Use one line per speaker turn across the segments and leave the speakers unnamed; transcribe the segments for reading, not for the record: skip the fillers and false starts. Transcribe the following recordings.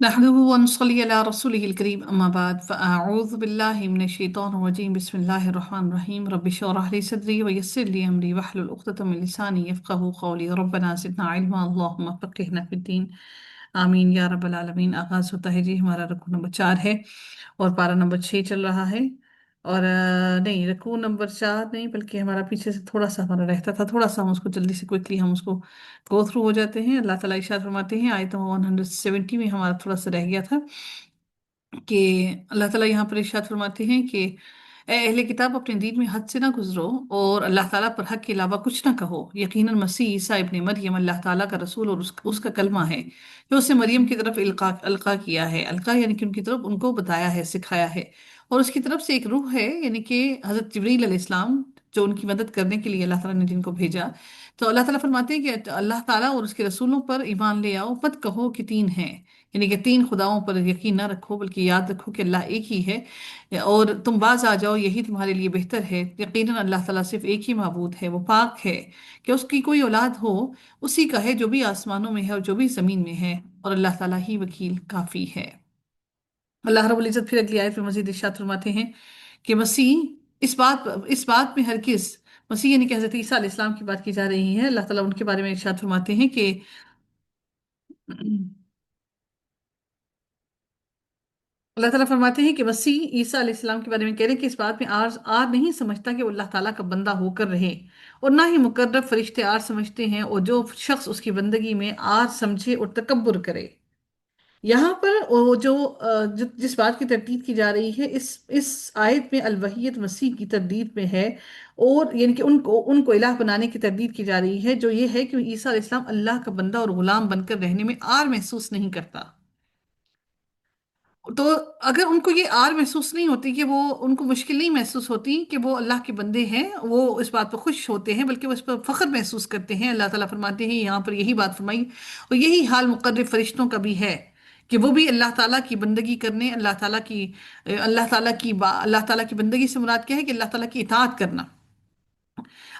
نحمده ونصلي على رسوله الكريم أما بعد فأعوذ بالله من الشيطان الرجيم بسم الله الرحمن الرحيم رب اشرح لي صدري ويسر لي أمري واحلل عقدة من لساني يفقه قولي ربنا زدنا علما اللهم فقهنا في الدين آمین یا رب العالمین۔ آغاز ہوتا ہے جی، ہمارا رکوع نمبر 4 ہے اور پارہ نمبر 6 چل رہا ہے۔ اور نہیں، رکوع نمبر 4 نہیں، بلکہ ہمارا پیچھے سے تھوڑا سا ہمارا رہتا تھا، تھوڑا سا ہم اس کو جلدی سے کوئکلی ہم اس کو گو تھرو ہو جاتے ہیں۔ اللہ تعالیٰ ارشاد فرماتے ہیں آیت 170 میں، ہمارا تھوڑا سا رہ گیا تھا کہ اللہ تعالیٰ یہاں پر ارشاد فرماتے ہیں کہ اے اہل کتاب، اپنے دین میں حد سے نہ گزرو اور اللہ تعالیٰ پر حق کے علاوہ کچھ نہ کہو۔ یقیناً مسیح عیسیٰ ابن مریم اللہ تعالیٰ کا رسول اور اس کا کلمہ ہے جو اس نے مریم کی طرف القا کیا ہے۔ القا یعنی کہ ان کی طرف ان کو بتایا ہے، سکھایا ہے، اور اس کی طرف سے ایک روح ہے، یعنی کہ حضرت جبریل علیہ السلام، جو ان کی مدد کرنے کے لیے اللہ تعالیٰ نے جن کو بھیجا۔ تو اللہ تعالیٰ فرماتے ہیں کہ اللہ تعالیٰ اور اس کے رسولوں پر ایمان لے آؤ، مت کہو کہ تین ہیں، یعنی کہ تین خداؤں پر یقین نہ رکھو، بلکہ یاد رکھو کہ اللہ ایک ہی ہے، اور تم باز آ جاؤ، یہی تمہارے لیے بہتر ہے۔ یقیناً اللہ تعالیٰ صرف ایک ہی معبود ہے، وہ پاک ہے کہ اس کی کوئی اولاد ہو، اسی کا ہے جو بھی آسمانوں میں ہے اور جو بھی زمین میں ہے، اور اللہ تعالیٰ ہی وکیل کافی ہے۔ اللہ رب العزت پھر اگلی آیت میں مزید ارشاد فرماتے ہیں کہ مسیح اس بات میں ہرگز، مسیح یعنی کہ حضرت عیسیٰ علیہ السلام کی بات کی جا رہی ہے، اللہ تعالیٰ ان کے بارے میں ارشاد فرماتے ہیں کہ اللہ تعالیٰ فرماتے ہیں کہ مسیح عیسیٰ علیہ السلام کے بارے میں کہہ رہے ہیں کہ اس بات میں آر نہیں سمجھتا کہ وہ اللہ تعالیٰ کا بندہ ہو کر رہے، اور نہ ہی مقرب فرشتے آر سمجھتے ہیں، اور جو شخص اس کی بندگی میں آر سمجھے اور تکبر کرے۔ یہاں پر وہ جس بات کی تردید کی جا رہی ہے، اس آیت میں الوحیت مسیح کی تردید میں ہے، اور یعنی کہ ان کو الہ بنانے کی تردید کی جا رہی ہے، جو یہ ہے کہ عیسیٰ علیہ السلام اللہ کا بندہ اور غلام بن کر رہنے میں آر محسوس نہیں کرتا۔ تو اگر ان کو یہ آر محسوس نہیں ہوتی، کہ وہ ان کو مشکل نہیں محسوس ہوتی کہ وہ اللہ کے بندے ہیں، وہ اس بات پر خوش ہوتے ہیں، بلکہ وہ اس پر فخر محسوس کرتے ہیں۔ اللہ تعالیٰ فرماتے ہیں یہاں پر یہی بات فرمائی، اور یہی حال مقرب فرشتوں کا بھی ہے کہ وہ بھی اللہ تعالیٰ کی بندگی کرنے، اللہ تعالیٰ کی بندگی سے مراد کیا ہے کہ اللہ تعالیٰ کی اطاعت کرنا،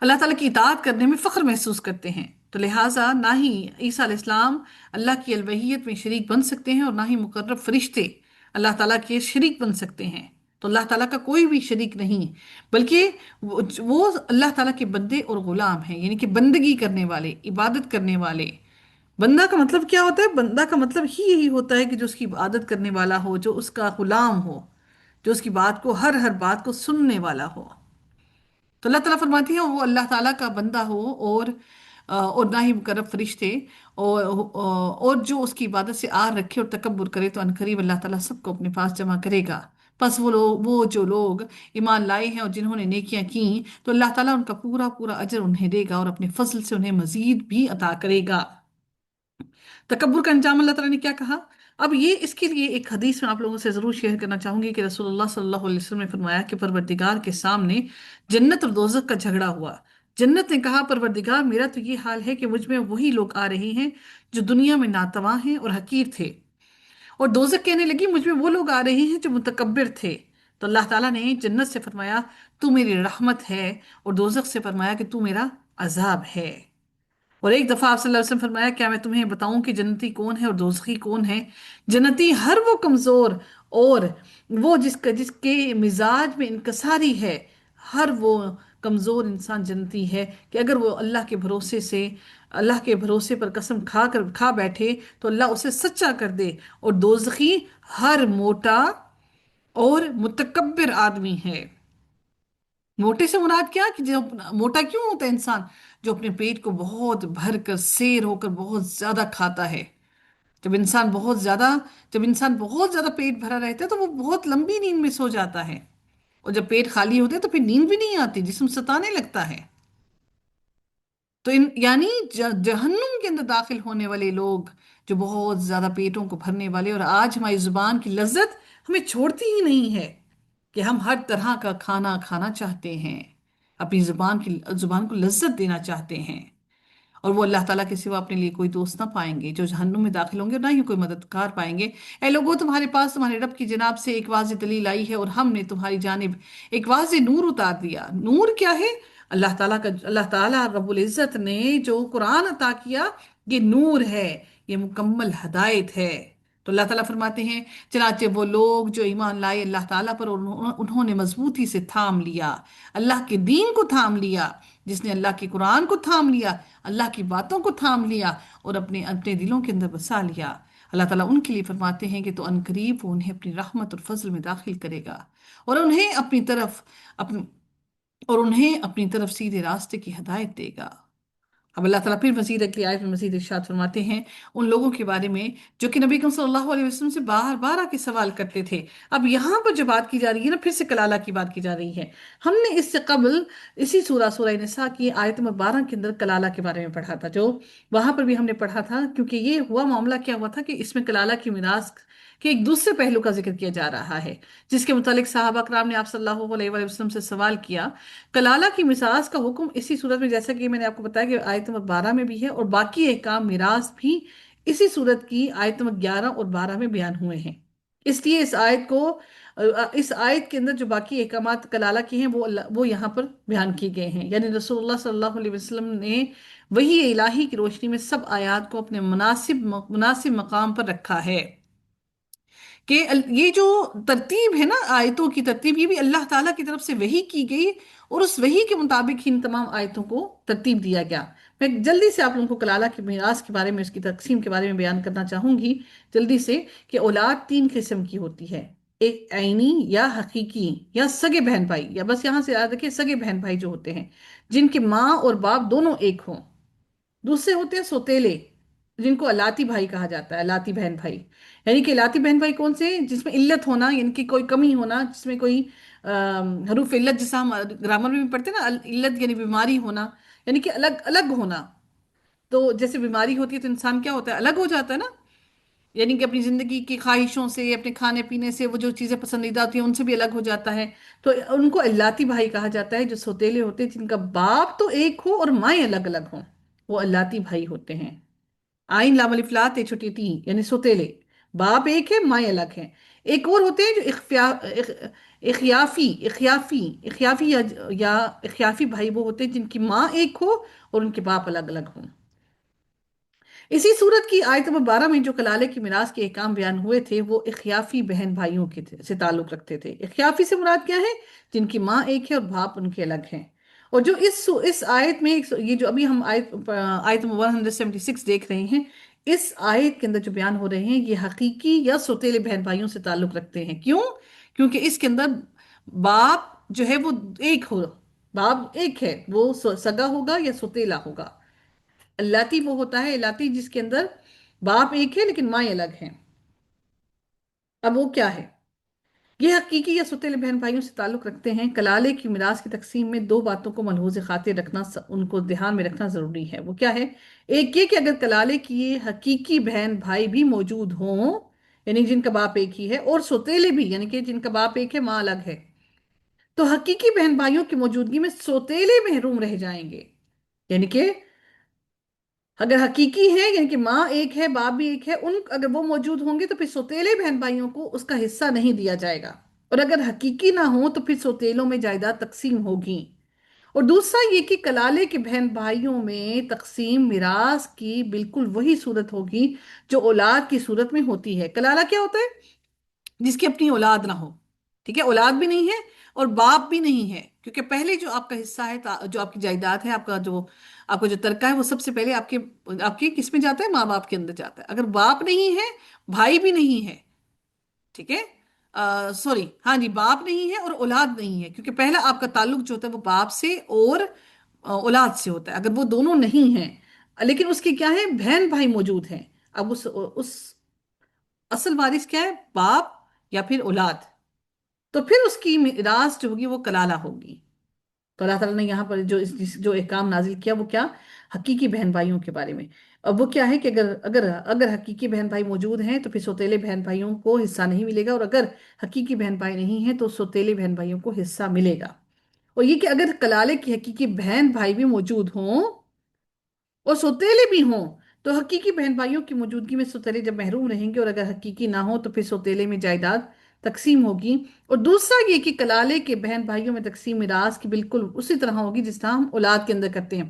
اللہ تعالیٰ کی اطاعت کرنے میں فخر محسوس کرتے ہیں۔ تو لہٰذا نہ ہی عیسیٰ علیہ السلام اللہ کی الوہیت میں شریک بن سکتے ہیں، اور نہ ہی مقرب فرشتے اللہ تعالیٰ کے شریک بن سکتے ہیں۔ تو اللہ تعالیٰ کا کوئی بھی شریک نہیں، بلکہ وہ اللہ تعالیٰ کے بندے اور غلام ہیں، یعنی کہ بندگی کرنے والے، عبادت کرنے والے۔ بندہ کا مطلب کیا ہوتا ہے؟ بندہ کا مطلب ہی یہی ہوتا ہے کہ جو اس کی عبادت کرنے والا ہو، جو اس کا غلام ہو، جو اس کی بات کو، ہر بات کو سننے والا ہو۔ تو اللہ تعالیٰ فرماتی ہے وہ اللہ تعالیٰ کا بندہ ہو، اور نہ ہی مقرب فرشتے، اور جو اس کی عبادت سے آر رکھے اور تکبر کرے، تو عنقریب اللہ تعالیٰ سب کو اپنے پاس جمع کرے گا۔ پس وہ جو لوگ ایمان لائے ہیں اور جنہوں نے نیکیاں کی، تو اللہ تعالیٰ ان کا پورا پورا اجر انہیں دے گا، اور اپنے فضل سے انہیں مزید بھی عطا کرے گا۔ تکبر کا انجام اللہ تعالیٰ نے کیا کہا؟ اب یہ اس کے لیے ایک حدیث میں آپ لوگوں سے ضرور شیئر کرنا چاہوں گی کہ رسول اللہ صلی اللہ علیہ وسلم نے فرمایا کہ پروردگار کے سامنے جنت اور دوزخ کا جھگڑا ہوا۔ جنت نے کہا پروردگار، میرا تو یہ حال ہے کہ مجھ میں وہی لوگ آ رہے ہیں جو دنیا میں ناتواں ہیں اور حقیر تھے، اور دوزخ کہنے لگی مجھ میں وہ لوگ آ رہے ہیں جو متکبر تھے۔ تو اللہ تعالیٰ نے جنت سے فرمایا تو میری رحمت ہے، اور دوزخ سے فرمایا کہ تو میرا عذاب ہے۔ اور ایک دفعہ آپ صلی اللہ علیہ وسلم فرمایا کیا میں تمہیں بتاؤں کہ جنتی کون ہے اور دوزخی کون ہے؟ جنتی ہر وہ کمزور اور وہ جس کے مزاج میں انکساری ہے، ہر وہ کمزور انسان جنتی ہے کہ اگر وہ اللہ کے بھروسے پر قسم کھا بیٹھے تو اللہ اسے سچا کر دے۔ اور دوزخی ہر موٹا اور متکبر آدمی ہے۔ موٹے سے مراد کیا کہ جو موٹا کیوں ہوتا ہے انسان؟ جو اپنے پیٹ کو بہت بھر کر، سیر ہو کر بہت زیادہ کھاتا ہے۔ جب انسان بہت زیادہ پیٹ بھرا رہتا ہے تو وہ بہت لمبی نیند میں سو جاتا ہے، اور جب پیٹ خالی ہوتا ہے تو پھر نیند بھی نہیں آتی، جسم ستانے لگتا ہے۔ تو یعنی جہنم کے اندر داخل ہونے والے لوگ جو بہت زیادہ پیٹوں کو بھرنے والے، اور آج ہماری زبان کی لذت ہمیں چھوڑتی ہی نہیں ہے کہ ہم ہر طرح کا کھانا کھانا چاہتے ہیں، اپنی زبان کو لذت دینا چاہتے ہیں، اور وہ اللہ تعالیٰ کے سوا اپنے لیے کوئی دوست نہ پائیں گے، جو جہنم میں داخل ہوں گے، اور نہ ہی کوئی مددگار پائیں گے۔ اے لوگوں، تمہارے پاس تمہارے رب کی جناب سے ایک واضح دلیل آئی ہے، اور ہم نے تمہاری جانب ایک واضح نور اتار دیا۔ نور کیا ہے؟ اللہ تعالیٰ رب العزت نے جو قرآن عطا کیا، یہ نور ہے، یہ مکمل ہدایت ہے۔ تو اللہ تعالیٰ فرماتے ہیں چنانچہ وہ لوگ جو ایمان لائے اللہ تعالیٰ پر اور انہوں نے مضبوطی سے تھام لیا، اللہ کے دین کو تھام لیا، جس نے اللہ کے قرآن کو تھام لیا، اللہ کی باتوں کو تھام لیا اور اپنے اپنے دلوں کے اندر بسا لیا، اللہ تعالیٰ ان کے لیے فرماتے ہیں کہ تو ان قریب وہ انہیں اپنی رحمت اور فضل میں داخل کرے گا اور اپنی انہیں اپنی طرف سیدھے راستے کی ہدایت دے گا۔ اب اللہ تعالیٰ پھر مزید اگلی آیت میں مزید ارشاد فرماتے ہیں ان لوگوں کے بارے میں جو کہ نبی کریم صلی اللہ علیہ وسلم سے بار بار آ کے سوال کرتے تھے۔ اب یہاں پر جو بات کی جا رہی ہے نا، پھر سے کلالہ کی بات کی جا رہی ہے۔ ہم نے اس سے قبل اسی سورہ نساء کی آیت نمبر 12 کے اندر کلالہ کے بارے میں پڑھا تھا، جو وہاں پر بھی ہم نے پڑھا تھا، کیونکہ یہ معاملہ کیا ہوا تھا کہ اس میں کلالہ کی میراث کے ایک دوسرے پہلو کا ذکر کیا جا رہا ہے، جس کے متعلق صحابہ کرام نے آپ صلی اللہ علیہ وآلہ وسلم سے سوال کیا۔ کلالہ کی میراث کا حکم اسی صورت میں، جیسا کہ میں نے آپ کو بتایا کہ آیت نمبر 12 میں بھی ہے، اور باقی احکام میراث بھی اسی صورت کی آیت نمبر 11 اور 12 میں بیان ہوئے ہیں۔ اس لیے اس آیت کے اندر جو باقی احکامات کلالہ کے ہیں وہ یہاں پر بیان کیے گئے ہیں، یعنی رسول اللہ صلی اللہ علیہ وسلم نے وحی الہی کی روشنی میں سب آیات کو اپنے مناسب مقام پر رکھا ہے، کہ یہ جو ترتیب ہے نا، آیتوں کی ترتیب، یہ بھی اللہ تعالیٰ کی طرف سے وحی کی گئی اور اس وحی کے مطابق ہی ان تمام آیتوں کو ترتیب دیا گیا۔ میں جلدی سے آپ لوگوں کو کلالہ کی میراث کے بارے میں، اس کی تقسیم کے بارے میں بیان کرنا چاہوں گی جلدی سے، کہ اولاد تین قسم کی ہوتی ہے، ایک عینی یا حقیقی یا سگے بہن بھائی، یا بس یہاں سے یاد رکھیں سگے بہن بھائی جو ہوتے ہیں جن کے ماں اور باپ دونوں ایک ہوں۔ دوسرے ہوتے ہیں سوتیلے، جن کو الاتی بھائی کہا جاتا ہے، الاتی بہن بھائی۔ یعنی کہ الاتی بہن بھائی کون سے؟ جس میں علت ہونا، یعنی کہ کوئی کمی ہونا، جس میں کوئی حروف علت، جیسا ہم گرامر میں بھی پڑھتے ہیں نا، علت یعنی بیماری ہونا، یعنی کہ الگ الگ ہونا۔ تو جیسے بیماری ہوتی ہے تو انسان کیا ہوتا ہے؟ الگ ہو جاتا ہے نا، یعنی کہ اپنی زندگی کی خواہشوں سے، اپنے کھانے پینے سے، وہ جو چیزیں پسندیدہ ہوتی ہیں ان سے بھی الگ ہو جاتا ہے۔ تو ان کو الاتی بھائی کہا جاتا ہے، جو سوتیلے ہوتے ہیں جن کا باپ تو ایک ہو اور مائیں الگ الگ ہوں، وہ الاتی بھائی ہوتے ہیں۔ آئین لام الف لام تے چھوٹی تی، یعنی سوتیلے، باپ ایک ہے مائیں الگ ہیں۔ ایک اور ہوتے ہیں جو اخیافی یا اخیافی بھائی، وہ ہوتے ہیں جن کی ماں ایک ہو اور ان کے باپ الگ الگ ہوں۔ اسی صورت کی آیت نمبر 12 میں جو کلالے کی میراث کے احکام بیان ہوئے تھے، وہ اخیافی بہن بھائیوں سے تعلق رکھتے تھے۔ اخیافی سے مراد کیا ہے؟ جن کی ماں ایک ہے اور باپ ان کے الگ ہیں۔ اور جو اس آیت میں یہ جو ابھی ہم آیت نمبر 176 دیکھ رہے ہیں، اس آیت کے اندر جو بیان ہو رہے ہیں یہ حقیقی یا سوتیلے بہن بھائیوں سے تعلق رکھتے ہیں۔ کیوں؟ کیونکہ اس کے اندر باپ جو ہے وہ ایک ہو، باپ ایک ہے، وہ سگا ہوگا یا سوتیلا ہوگا۔ الاتی وہ ہوتا ہے، الاتی جس کے اندر باپ ایک ہے لیکن مائیں الگ ہیں۔ اب وہ کیا ہے؟ یہ حقیقی یا سوتیلے بہن بھائیوں سے تعلق رکھتے ہیں۔ کلالے کی میراث کی تقسیم میں دو باتوں کو ملحوظ خاطر رکھنا، ان کو دھیان میں رکھنا ضروری ہے۔ وہ کیا ہے؟ ایک یہ کہ اگر کلالے کی حقیقی بہن بھائی بھی موجود ہوں، یعنی جن کا باپ ایک ہی ہے، اور سوتیلے بھی، یعنی کہ جن کا باپ ایک ہے ماں الگ ہے، تو حقیقی بہن بھائیوں کی موجودگی میں سوتیلے محروم رہ جائیں گے۔ یعنی کہ اگر حقیقی ہے، یعنی کہ ماں ایک ہے باپ بھی ایک ہے، اگر وہ موجود ہوں گے تو پھر سوتیلے بہن بھائیوں کو اس کا حصہ نہیں دیا جائے گا، اور اگر حقیقی نہ ہو تو پھر سوتیلوں میں جائیداد تقسیم ہوگی۔ اور دوسرا یہ کہ کلالے کے بہن بھائیوں میں تقسیم میراث کی بالکل وہی صورت ہوگی جو اولاد کی صورت میں ہوتی ہے۔ کلالہ کیا ہوتا ہے؟ جس کی اپنی اولاد نہ ہو، ٹھیک ہے، اولاد بھی نہیں ہے اور باپ بھی نہیں ہے، کیونکہ پہلے جو آپ کا حصہ ہے، جو آپ کی جائیداد ہے، آپ کا جو ترکہ ہے، وہ سب سے پہلے آپ کی کس میں جاتا ہے؟ ماں باپ کے اندر جاتا ہے۔ اگر باپ نہیں ہے، بھائی بھی نہیں ہے، ٹھیک ہے، سوری، ہاں جی، باپ نہیں ہے اور اولاد نہیں ہے، کیونکہ پہلا آپ کا تعلق جو ہوتا ہے وہ باپ سے اور اولاد سے ہوتا ہے۔ اگر وہ دونوں نہیں ہیں لیکن اس کی کیا ہے؟ بہن بھائی موجود ہیں، اب اس اصل وارث کیا ہے؟ باپ یا پھر اولاد، تو پھر اس کی میراث جو ہوگی وہ کلالہ ہوگی۔ تو اللہ تعالیٰ نے یہاں پر جو احکام نازل کیا وہ کیا؟ حقیقی بہن بھائیوں کے بارے میں۔ اب وہ کیا ہے کہ اگر حقیقی بہن بھائی موجود ہیں تو پھر سوتیلے بہن بھائیوں کو حصہ نہیں ملے گا، اور اگر حقیقی بہن بھائی نہیں ہیں تو سوتیلے بہن بھائیوں کو حصہ ملے گا۔ اور یہ کہ اگر کلالے کی حقیقی بہن بھائی بھی موجود ہوں اور سوتیلے بھی ہوں، تو حقیقی بہن بھائیوں کی موجودگی میں سوتیلے جب محروم رہیں گے، اور اگر حقیقی نہ ہو تو پھر سوتیلے میں جائیداد تقسیم ہوگی۔ اور دوسرا یہ کہ کلالے کے بہن بھائیوں میں تقسیم میراث کی بالکل اسی طرح ہوگی جس طرح ہم اولاد کے اندر کرتے ہیں،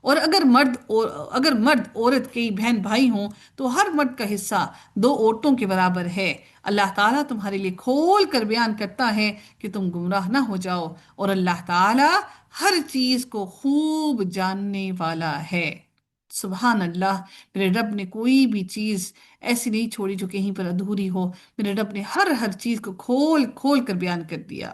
اور اگر مرد عورت کی بہن بھائی ہوں تو ہر مرد کا حصہ دو عورتوں کے برابر ہے۔ اللہ تعالیٰ تمہارے لیے کھول کر بیان کرتا ہے کہ تم گمراہ نہ ہو جاؤ، اور اللہ تعالیٰ ہر چیز کو خوب جاننے والا ہے۔ سبحان اللہ، میرے رب نے کوئی بھی چیز ایسی نہیں چھوڑی جو کہیں پر ادھوری ہو۔ میرے رب نے ہر چیز کو کھول کھول کر بیان کر دیا۔